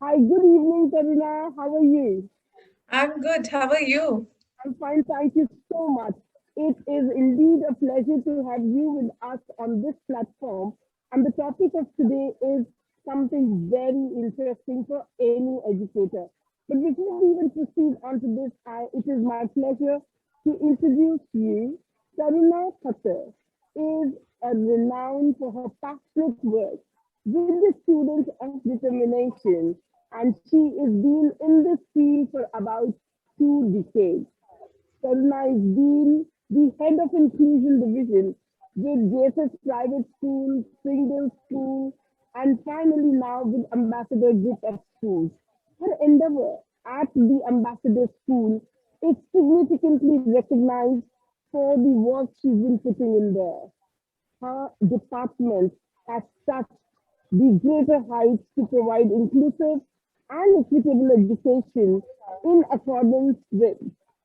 Hi, good evening, Taruna. How are you? I'm good. How are you? I'm fine, thank you so much. It is indeed a pleasure to have you with us on this platform. And the topic of today is something very interesting for any educator. But before we even proceed onto this, it is my pleasure to introduce you. Taruna Khatar is a renowned for her passionate work with the students of determination, and she is been in this field for about 2 decades. Karuna is been the head of inclusion division with JSS Private School, Single School, and finally now with Ambassador Group of Schools. Her endeavor at the Ambassador School is significantly recognized for the work she's been putting in there. Her department has touched the greater heights to provide inclusive and equitable education in accordance with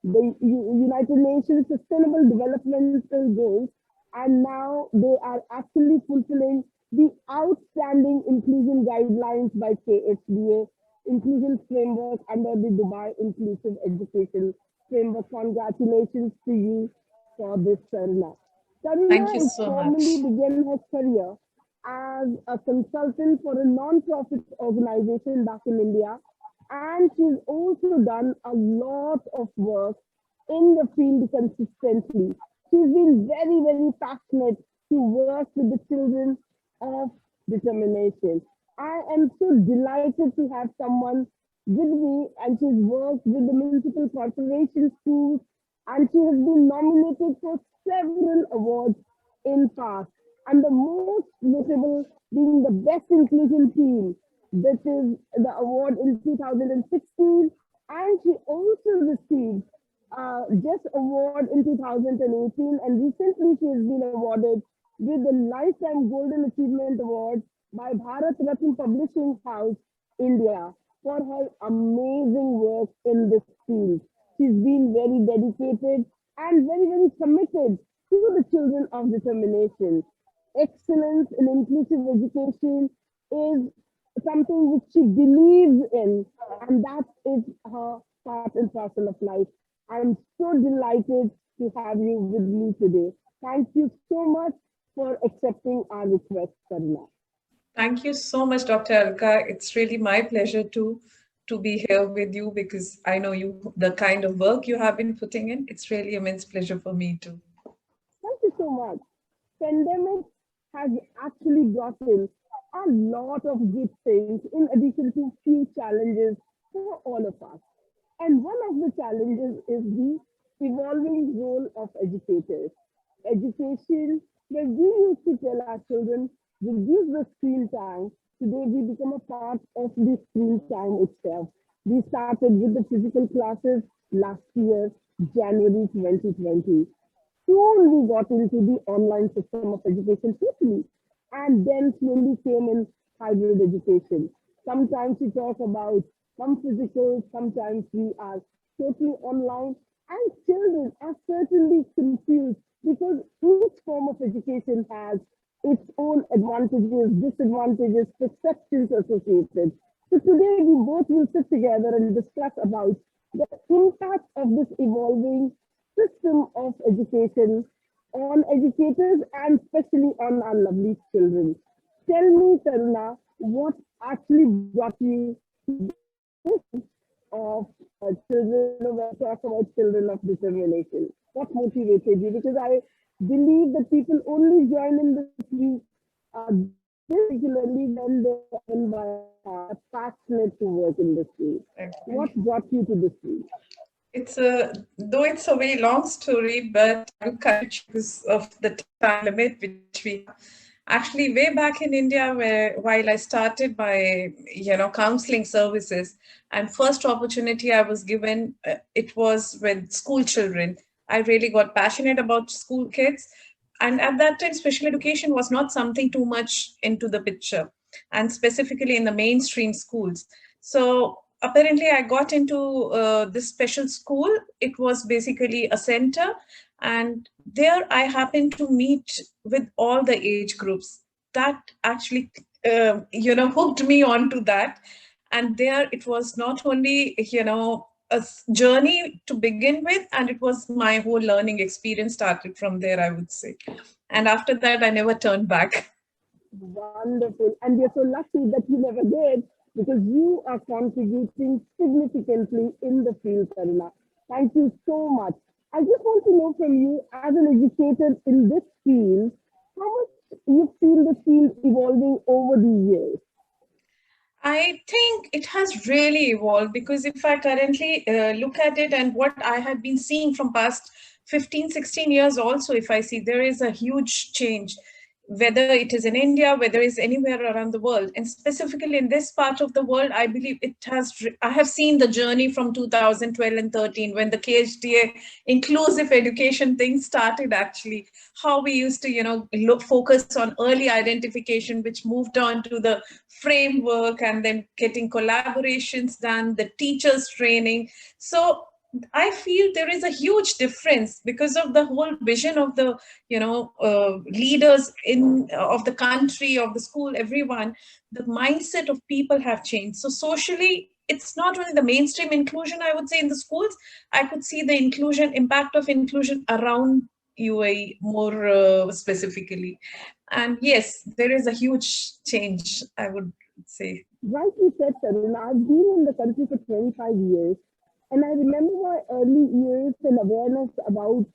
the United Nations Sustainable Developmental Goals, and now they are actually fulfilling the outstanding inclusion guidelines by KHDA inclusion framework under the Dubai Inclusive Education Framework. Congratulations to you for this, Sarna. Thank Karuna you is so formally much. began her career as a consultant for a non-profit organization back in India, and she's also done a lot of work in the field consistently. She's been very, very passionate to work with the children of determination. I am so delighted to have someone with me, and she's worked with the municipal corporation schools, and she has been nominated for several awards in past, and the most notable being the best inclusion team. This is the award in 2016, and she also received just award in 2018, and recently she has been awarded with the Lifetime Golden Achievement Award by Bharat Ratna Publishing House, India, for her amazing work in this field. She's been very dedicated and very, very committed to the children of determination. Excellence in inclusive education is something which she believes in, and that is her part and parcel of life. I'm so delighted to have you with me today. Thank you so much for accepting our request, Karna. Thank you so much, Dr. Alka. It's really my pleasure to be here with you because I know you the kind of work you have been putting in. It's really immense pleasure for me too. Thank you so much. Pandemic has actually brought in a lot of good things in addition to few challenges for all of us. And one of the challenges is the evolving role of educators. Education, where we used to tell our children, reduce the screen time, today we become a part of the screen time itself. We started with the physical classes last year, January 2020. Soon we got into the online system of education totally, and then slowly came in hybrid education. Sometimes we talk about some physical, sometimes we are totally online, and children are certainly confused because each form of education has its own advantages, disadvantages, perceptions associated. So today we both will sit together and discuss about the impact of this evolving system of education on educators and especially on our lovely children. Tell me, Taruna, what actually brought you of children, when we talk about children of determination? What motivated you? Because I believe that people only join in this week, this particularly when they are passionate to work in this field. What Okay. brought you to this field? It's a though it's a very long story, but I'll cut it because of the time limit which we have. Actually, way back in India, where while I started my counseling services, and first opportunity I was given, it was with school children. I really got passionate about school kids, and at that time, special education was not something too much into the picture, and specifically in the mainstream schools. So apparently I got into this special school. It was basically a center, and there I happened to meet with all the age groups. That actually hooked me onto that. And there it was not only, a journey to begin with, and it was my whole learning experience started from there, I would say. And after that, I never turned back. Wonderful. And we are so lucky that you never did, because you are contributing significantly in the field, Taruna. Thank you so much. I just want to know from you, as an educator in this field, how much you've seen the field evolving over the years. I think it has really evolved, because if I currently look at it and what I have been seeing from past 15, 16 years also, if I see, there is a huge change, whether it is in India, whether it's anywhere around the world. And specifically in this part of the world, I believe I have seen the journey from 2012 and 13, when the KHDA inclusive education thing started, actually, how we used to, focus on early identification, which moved on to the framework, and then getting collaborations done, the teachers training. So I feel there is a huge difference because of the whole vision of the, leaders of the country, of the school, everyone. The mindset of people have changed. So socially, it's not only the mainstream inclusion, I would say, in the schools. I could see the impact of inclusion around UAE more specifically. And yes, there is a huge change, I would say. Rightly said, Tarun. I've been in the country for 25 years, and I remember my early years and awareness about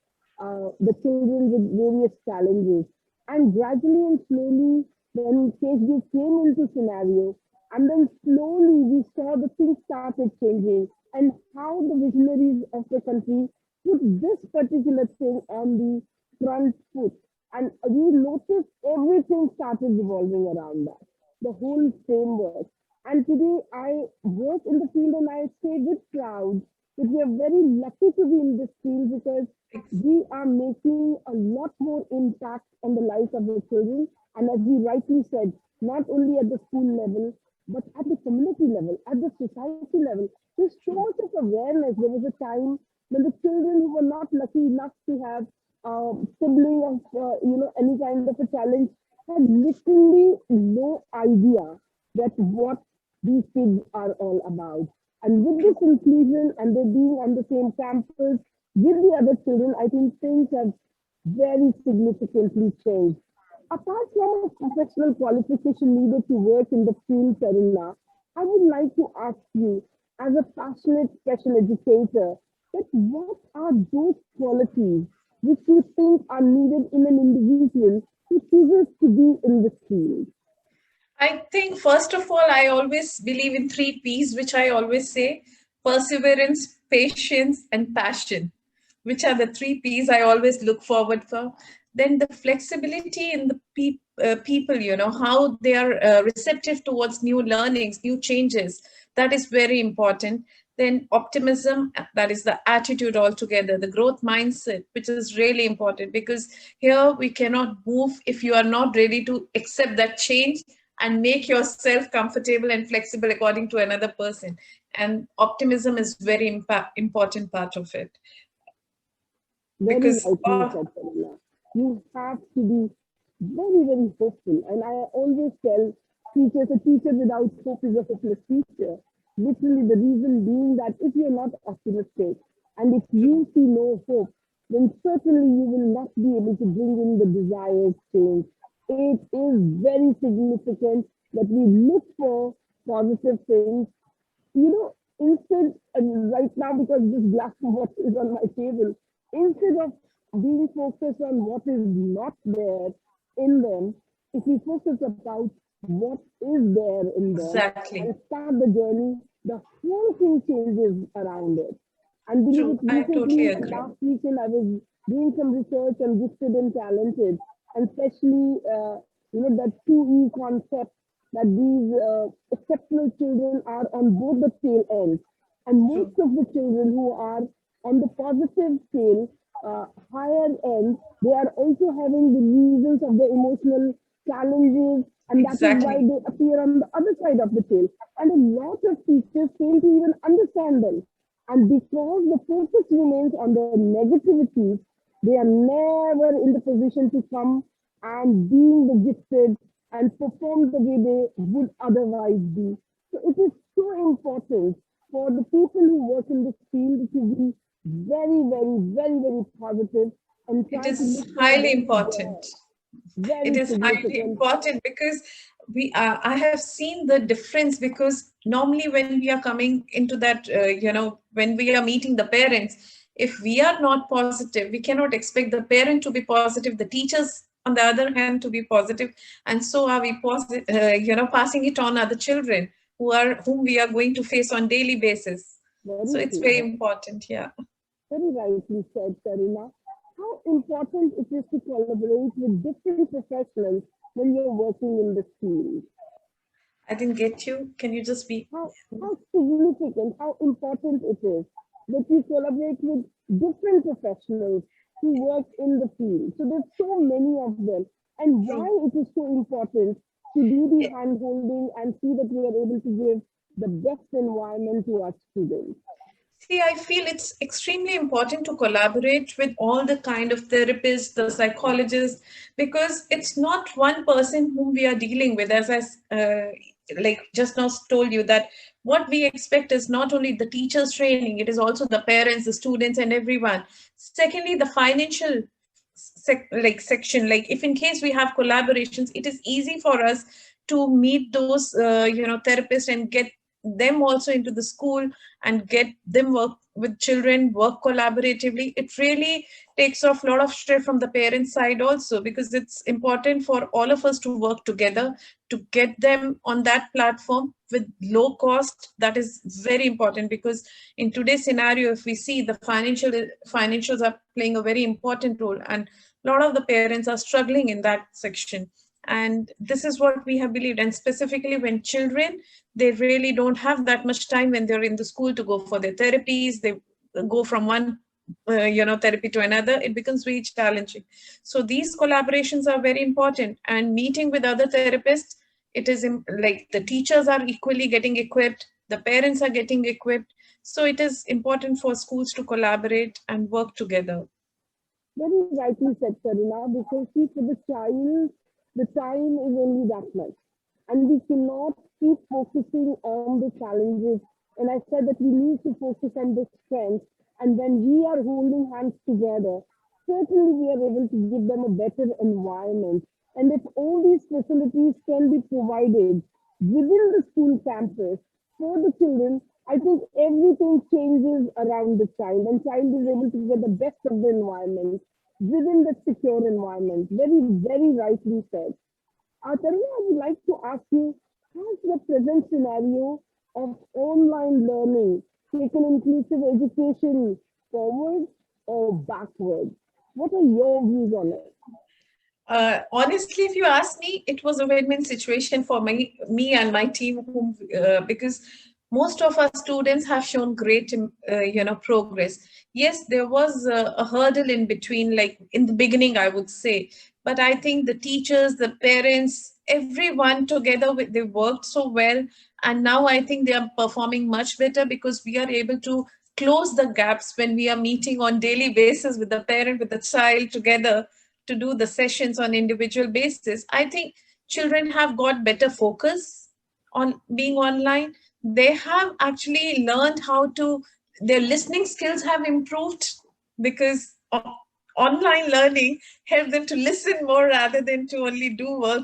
the children with various challenges. And gradually and slowly, when KSD came into scenario, and then slowly we saw the things started changing, and how the visionaries of the country put this particular thing on the front foot. And we noticed everything started revolving around that, the whole framework. And today I work in the field, and I say with proud that we are very lucky to be in this field, because we are making a lot more impact on the lives of the children. And as you rightly said, not only at the school level, but at the community level, at the society level. There's so much of awareness. There was a time when the children who were not lucky enough to have sibling of any kind of a challenge had literally no idea that what these kids are all about. And with this inclusion and they being on the same campus with the other children, I think things have very significantly changed. Apart from a professional qualification needed to work in the field, Taruna, I would like to ask you, as a passionate special educator, that what are those qualities which you think are needed in an individual who chooses to be in this field? I think, first of all, I always believe in three P's, which I always say: perseverance, patience, and passion, which are the three P's I always look forward for. Then the flexibility in the people, how they are receptive towards new learnings, new changes. That is very important. Then optimism, that is the attitude altogether, the growth mindset, which is really important, because here we cannot move if you are not ready to accept that change and make yourself comfortable and flexible according to another person. And optimism is very important part of it, Very because rightly said, Karina. You have to be very, very hopeful. And I always tell teachers, a teacher without hope is a hopeless teacher. Literally, the reason being that if you're not optimistic and if you see no hope, then certainly you will not be able to bring in the desired change. It is very significant that we look for positive things, instead, right now, because this glass of water is on my table, instead of being focused on what is not there in them, if we focus about what is there in them exactly and start the journey, the whole thing changes around it. And believe true. it, I totally recently, agree. last weekend, I was doing some research on gifted and talented, and especially, that 2E concept, that these exceptional children are on both the tail ends. And most True. of the children who are on the positive scale, higher end, they are also having the reasons of the emotional challenges, and that is why Exactly. they appear on the other side of the tail. And a lot of teachers fail to even understand them. And because the focus remains on the negativity, they are never in the position to come and being the gifted and perform the way they would otherwise be. So it is so important for the people who work in this field to be very, very, very, very positive and It try to is look for the highly best important. there. It Very is highly significant. important because I have seen the difference, because normally when we are coming into that, when we are meeting the parents, if we are not positive, we cannot expect the parent to be positive, the teachers on the other hand to be positive, and so are we passing it on other children whom we are going to face on daily basis. So Very it's true. very important. Yeah. Very rightly said, Karina. How important it is to collaborate with different professionals when you're working in this field. I didn't get you. Can you just be? How significant, how important it is that you collaborate with different professionals who work in the field. So there's so many of them. And why True. it is so important to do the hand holding and see that we are able to give the best environment to our students. See, I feel it's extremely important to collaborate with all the kind of therapists, the psychologists, because it's not one person whom we are dealing with. As like just now told you, that what we expect is not only the teachers' training, it is also the parents, the students, and everyone. Secondly, the financial section. Like if in case we have collaborations, it is easy for us to meet those therapists and get them also into the school and get them work with children, work collaboratively. It really takes off a lot of stress from the parent side also, because it's important for all of us to work together to get them on that platform with low cost. That is very important, because in today's scenario, if we see, the financials are playing a very important role, and a lot of the parents are struggling in that section. And this is what we have believed, and specifically when children, they really don't have that much time when they're in the school to go for their therapies. They go from one therapy to another. It becomes very challenging. So these collaborations are very important, and meeting with other therapists, it is like the teachers are equally getting equipped, the parents are getting equipped. So it is important for schools to collaborate and work together. Very rightly said, Karina, because see, for the child, the time is only that much. And we cannot keep focusing on the challenges. And I said that we need to focus on the strengths. And when we are holding hands together, certainly we are able to give them a better environment. And if all these facilities can be provided within the school campus for the children, I think everything changes around the child, and child is able to get the best of the environment within that secure environment. Very, very rightly said. Taruna, I would like to ask you, has the present scenario of online learning taken inclusive education forward or backward? What are your views on it? Honestly, if you ask me, it was a win-win situation for me and my team, because most of our students have shown great, progress. Yes, there was a hurdle in between, like in the beginning, I would say, but I think the teachers, the parents, everyone together, they worked so well, and now I think they are performing much better, because we are able to close the gaps when we are meeting on daily basis with the parent, with the child together to do the sessions on individual basis. I think children have got better focus on being online. They have actually learned how to, their listening skills have improved, because online learning helped them to listen more rather than to only do work.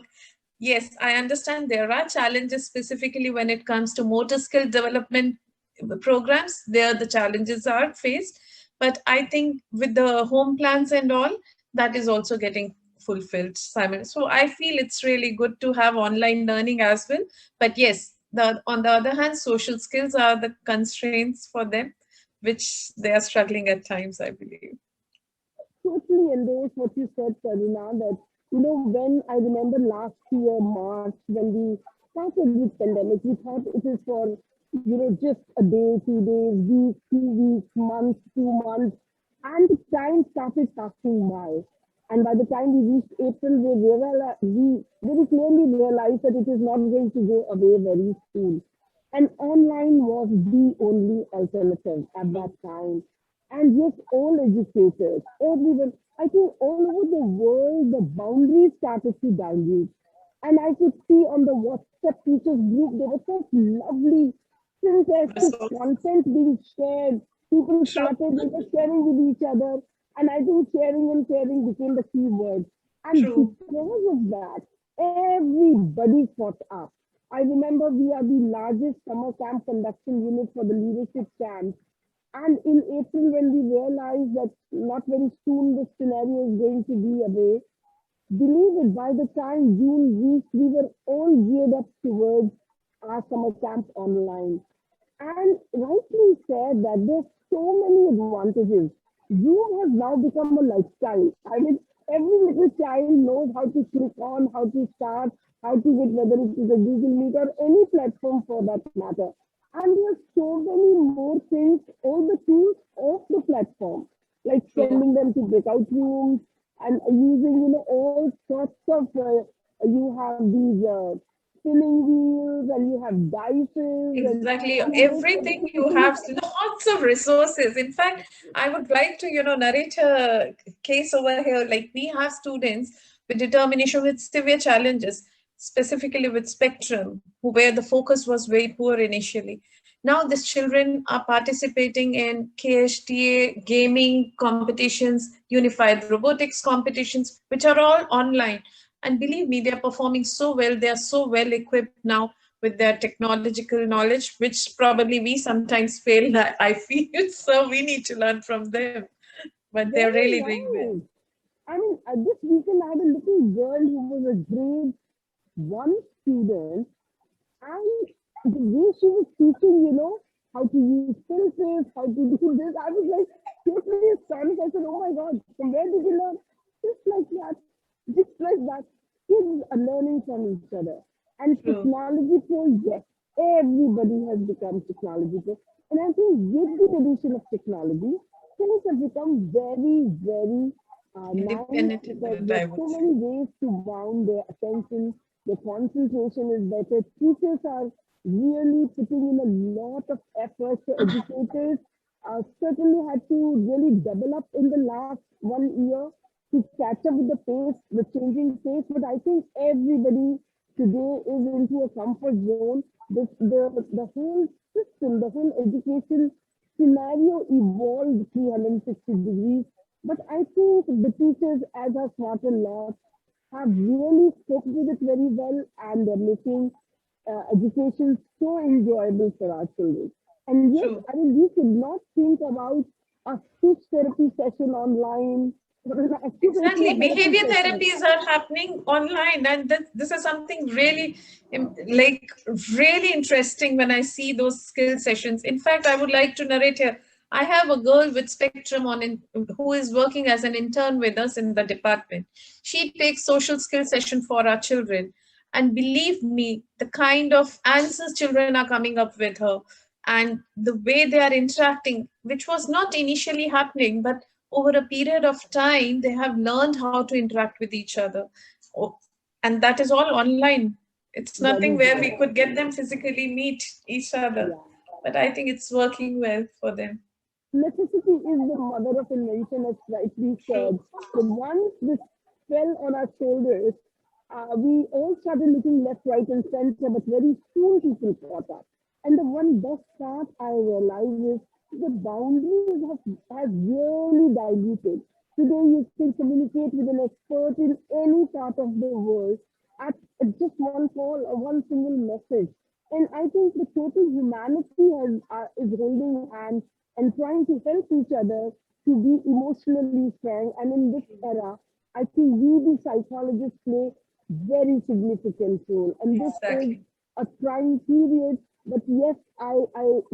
Yes, I understand there are challenges, specifically when it comes to motor skill development programs. There the challenges are faced, but I think with the home plans and all, that is also getting fulfilled, Simon. So I feel it's really good to have online learning as well. But yes, on the other hand, social skills are the constraints for them, which they are struggling at times, I believe. Totally endorse what you said, Karina, that, when I remember last year, March, when we started this pandemic, we thought it is for, just a day, 2 days, week, 2 weeks, months, 2 months. And the time started passing by. And by the time we reached April, we very clearly realized that it is not going to go away very soon. And online was the only alternative at that time. And yes, all educators, everyone, I think all over the world, the boundaries started to dilute. And I could see on the WhatsApp teachers group, there was such lovely synthetic Resource. content being shared. People True. started, they were sharing with each other. And I think sharing and caring became the key word. And True. because of that, everybody caught up. I remember we are the largest summer camp conduction unit for the leadership camp. And in April, when we realized that not very soon this scenario is going to be away, believe it, by the time June reached, we were all geared up towards our summer camp online. And rightly said that there's so many advantages. Zoom has now become a lifestyle. I mean, every little child knows how to click on, how to start, how to get, whether it is a Google Meet or any platform for that matter. And there's so many more things, all the tools of the platform, like True. sending them to breakout rooms and using, all sorts of, you have these spinning wheels and you have dices Exactly. and there's Everything you have, lots of resources. In fact, I would like to, narrate a case over here. Like we have students with determination with severe challenges, specifically with spectrum, where the focus was very poor initially. Now these children are participating in KHTA gaming competitions, unified robotics competitions, which are all online. And believe me, they are performing so well. They are so well equipped now with their technological knowledge, which probably we sometimes fail, I feel. So we need to learn from them. But they're very really doing well. nice. I mean, this weekend I had a little girl who was a grade one student, and the way she was teaching, how to use filters, how to do this, I was like totally astonished. I said, "Oh my God, from where did you learn?" Just like that, just like that. Kids are learning from each other. And True. technology pro, yes, everybody has become technology pro. And I think with the addition of technology, things have become very, very nice because Independent, there's I so would say. many ways to bound their attention. The concentration is better. Teachers are really putting in a lot of effort. So educators certainly had to really develop in the last 1 year to catch up with the pace, the changing pace. But I think everybody today is into a comfort zone. The whole system, the whole education scenario evolved 360 degrees. But I think the teachers, as our smarter lot, have really coped with it very well and they're making education so enjoyable for our children. And yes, True. I mean, we should not think about a speech therapy session online or an occupational Exactly. therapy Behavior session. therapies are happening online, and this is something really, like, really interesting when I see those skill sessions. In fact, I would like to narrate here. I have a girl with spectrum who is working as an intern with us in the department. She takes social skill session for our children, and believe me, the kind of answers children are coming up with her, and the way they are interacting, which was not initially happening, but over a period of time, they have learned how to interact with each other. Oh, and that is all online. It's nothing Very where we true. could get them physically meet each other. Yeah. But I think it's working well for them. Necessity is the mother of invention, as rightly True. said. But once this fell on our shoulders, we all started looking left, right, and center, but very soon people caught up. And the one best part I realized is the boundaries have really diluted. Today, you can communicate with an expert in any part of the world at just one call or one single message. And I think the total humanity is holding hands and trying to help each other to be emotionally strong. And in this era, I think we, the psychologists, play very significant role. And this is Exactly. a trying period. But yes, I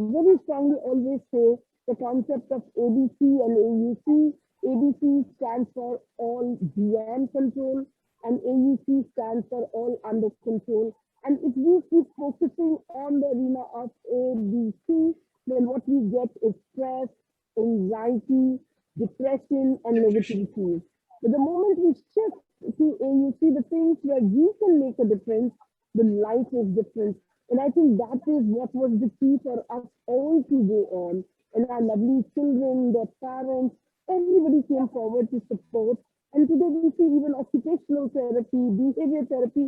very strongly always say the concept of ABC and AUC. ABC stands for all beyond control, and AUC stands for all under control. And if we keep focusing on the arena of ABC, then what we get is stress, anxiety, depression, and Depression. negativity. But the moment we shift to AUC, the things where we can make a difference, the life is different. And I think that is what was the key for us all to go on. And our lovely children, their parents, everybody came forward to support. And today we see even occupational therapy, behavior therapy,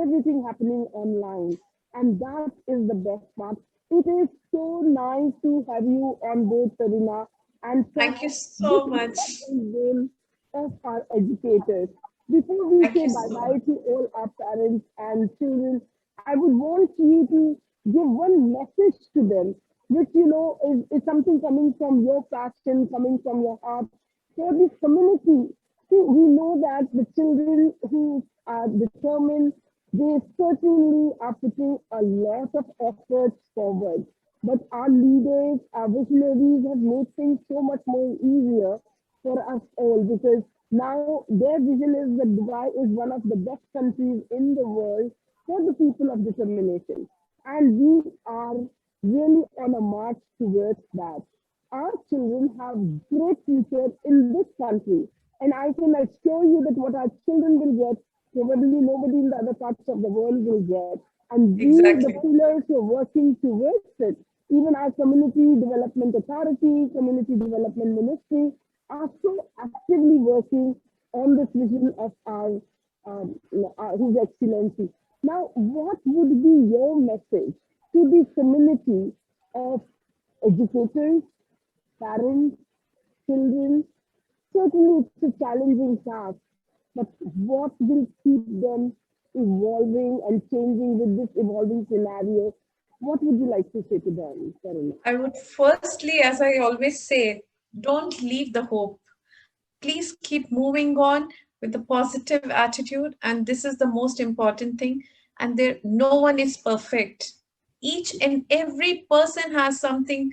everything happening online. And that is the best part. It is so nice to have you on board, Taruna, and for Thank you this so much. important role of our educators. Before we Thank say you so bye-bye much. to all our parents and children, I would want you to give one message to them, which is something coming from your passion, coming from your heart for this community. See, we know that the children who are determined, they certainly are putting a lot of efforts forward. But our leaders, our visionaries have made things so much more easier for us all, because now their vision is that Dubai is one of the best countries in the world for the people of determination. And we are really on a march towards that. Our children have great future in this country. And I can assure you that what our children will get, probably nobody in the other parts of the world will get. And we, the Exactly. pillars who are working towards it, even our community development authority, community development ministry, are so actively working on this vision of His Excellency. Now, what would be your message to the community of educators, parents, children? Certainly, it's a challenging task, but what will keep them evolving and changing with this evolving scenario? What would you like to say to them, Karuna? I would firstly, as I always say, don't leave the hope. Please keep moving on with a positive attitude, and this is the most important thing. And there, no one is perfect. Each and every person has something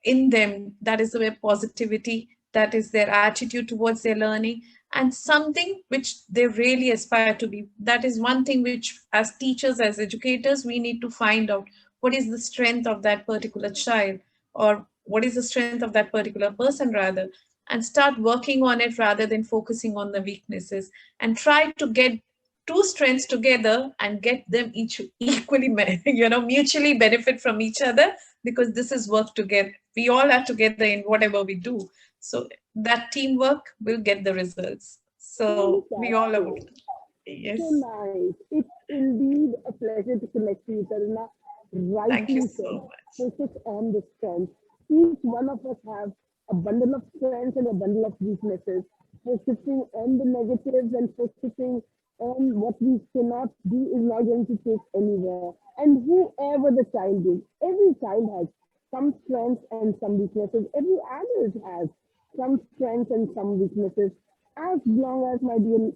in them, that is their positivity, that is their attitude towards their learning, and something which they really aspire to be. That is one thing which, as teachers, as educators, we need to find out what is the strength of that particular child, or what is the strength of that particular person rather, and start working on it rather than focusing on the weaknesses, and try to get two strengths together and get them each equally mutually benefit from each other, because this is work together. We all are together in whatever we do. So that teamwork will get the results. So we all are. Fantastic. So Yes. nice. It's indeed a pleasure to connect with you, Taruna. Thank you Rightly said. so much. Focus on the strengths. Each one of us have a bundle of strengths and a bundle of weaknesses. Focusing on the negatives and focusing on what we cannot do is not going to take anywhere. And whoever the child is, every child has some strengths and some weaknesses. Every adult has some strengths and some weaknesses. As long as, my dear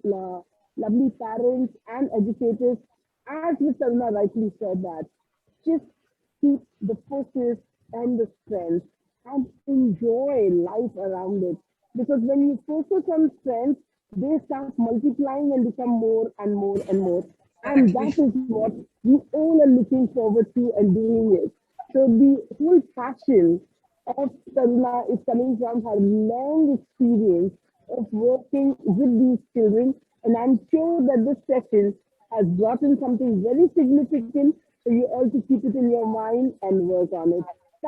lovely parents and educators, as Ms. Taruna rightly said, that just keep the focus on the strength and enjoy life around it. Because when you focus on strength, they start multiplying and become more and more and more. And that Exactly. is what we all are looking forward to and doing it. So the whole passion of Taruna is coming from her long experience of working with these children. And I'm sure that this session has brought in something very significant for you all to keep it in your mind and work on it.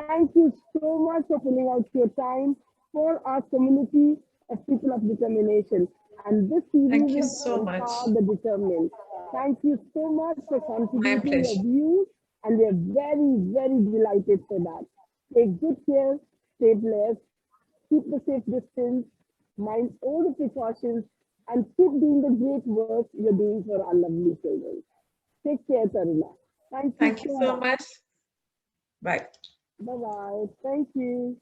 Thank you so much for pulling out your time for our community of people of determination. And this series Thank you is so much. Empower the Determined. Thank you so much for My contributing your pleasure. views, and we are very, very delighted for that. Take good care, stay blessed, keep the safe distance, mind all the precautions, and keep doing the great work you're doing for our lovely children. Take care, Taruna. Thank you Thank you so so much. much. Bye. Bye bye. Thank you.